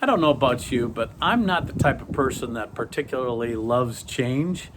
I don't know about you, but I'm not the type of person that particularly loves change.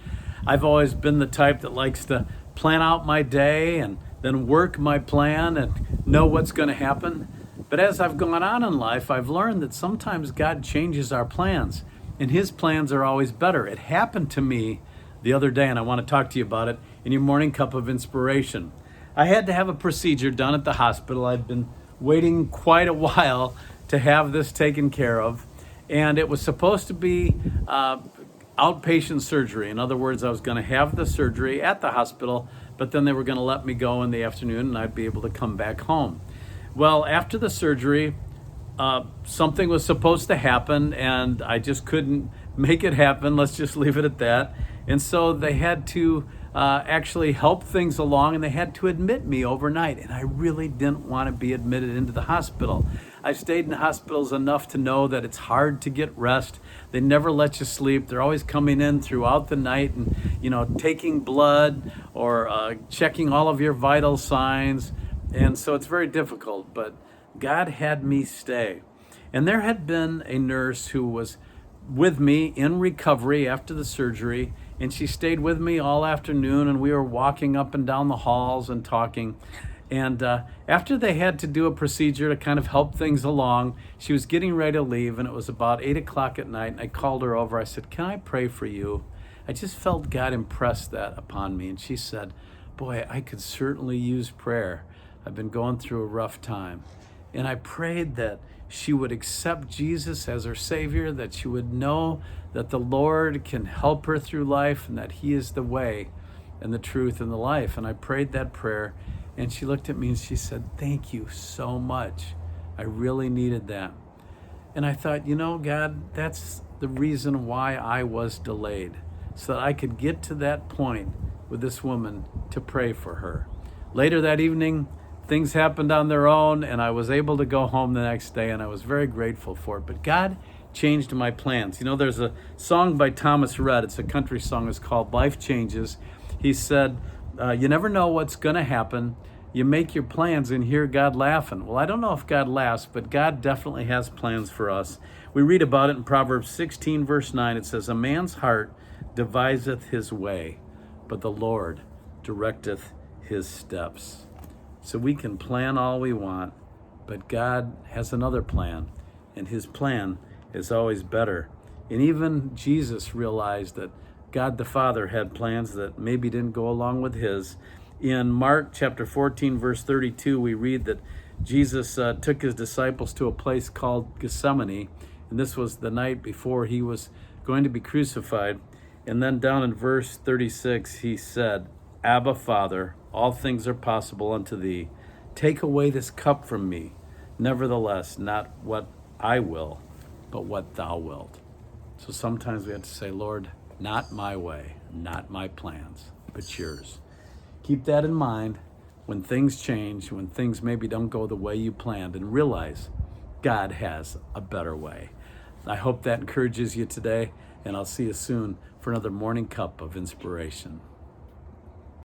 I've always been the type that likes to plan out my day and then work my plan and know what's going to happen. But as I've gone on in life, I've learned that sometimes God changes our plans, and His plans are always better. It happened to me the other day, and I want to talk to you about it in your morning cup of inspiration. I had to have a procedure done at the hospital. I'd been waiting quite a while to have this taken care of, and it was supposed to be outpatient surgery. In other words, I was going to have the surgery at the hospital, but then they were going to let me go in the afternoon and I'd be able to come back home. Well, after the surgery, something was supposed to happen and I just couldn't make it happen. Let's just leave it at that. And so they had to actually help things along, and they had to admit me overnight. And I really didn't want to be admitted into the hospital. I've stayed in hospitals enough to know that it's hard to get rest. They never let you sleep. They're always coming in throughout the night and, taking blood or checking all of your vital signs. And so it's very difficult, but God had me stay. And there had been a nurse who was with me in recovery after the surgery, and she stayed with me all afternoon, and we were walking up and down the halls and talking. And after they had to do a procedure to kind of help things along, she was getting ready to leave, and it was about 8 o'clock at night, and I called her over. I said, "Can I pray for you?" I just felt God impress that upon me. And she said, "Boy, I could certainly use prayer. I've been going through a rough time." And I prayed that she would accept Jesus as her Savior, that she would know that the Lord can help her through life and that He is the way and the truth and the life. And I prayed that prayer, and she looked at me and she said, "Thank you so much. I really needed that." And I thought, God, that's the reason why I was delayed, so that I could get to that point with this woman to pray for her. Later that evening, things happened on their own, and I was able to go home the next day, and I was very grateful for it. But God changed my plans. There's a song by Thomas Rhett. It's a country song. It's called "Life Changes." He said, you never know what's going to happen. You make your plans and hear God laughing. Well, I don't know if God laughs, but God definitely has plans for us. We read about it in Proverbs 16, verse 9. It says, "A man's heart deviseth his way, but the Lord directeth his steps." So we can plan all we want, but God has another plan, and His plan is always better. And even Jesus realized that God the Father had plans that maybe didn't go along with His. In Mark chapter 14, verse 32, we read that Jesus took His disciples to a place called Gethsemane, and this was the night before He was going to be crucified. And then down in verse 36, He said, "Abba, Father, all things are possible unto Thee. Take away this cup from me. Nevertheless, not what I will, but what Thou wilt." So sometimes we have to say, "Lord, not my way, not my plans, but Yours." Keep that in mind when things change, when things maybe don't go the way you planned, and realize God has a better way. I hope that encourages you today, and I'll see you soon for another morning cup of inspiration.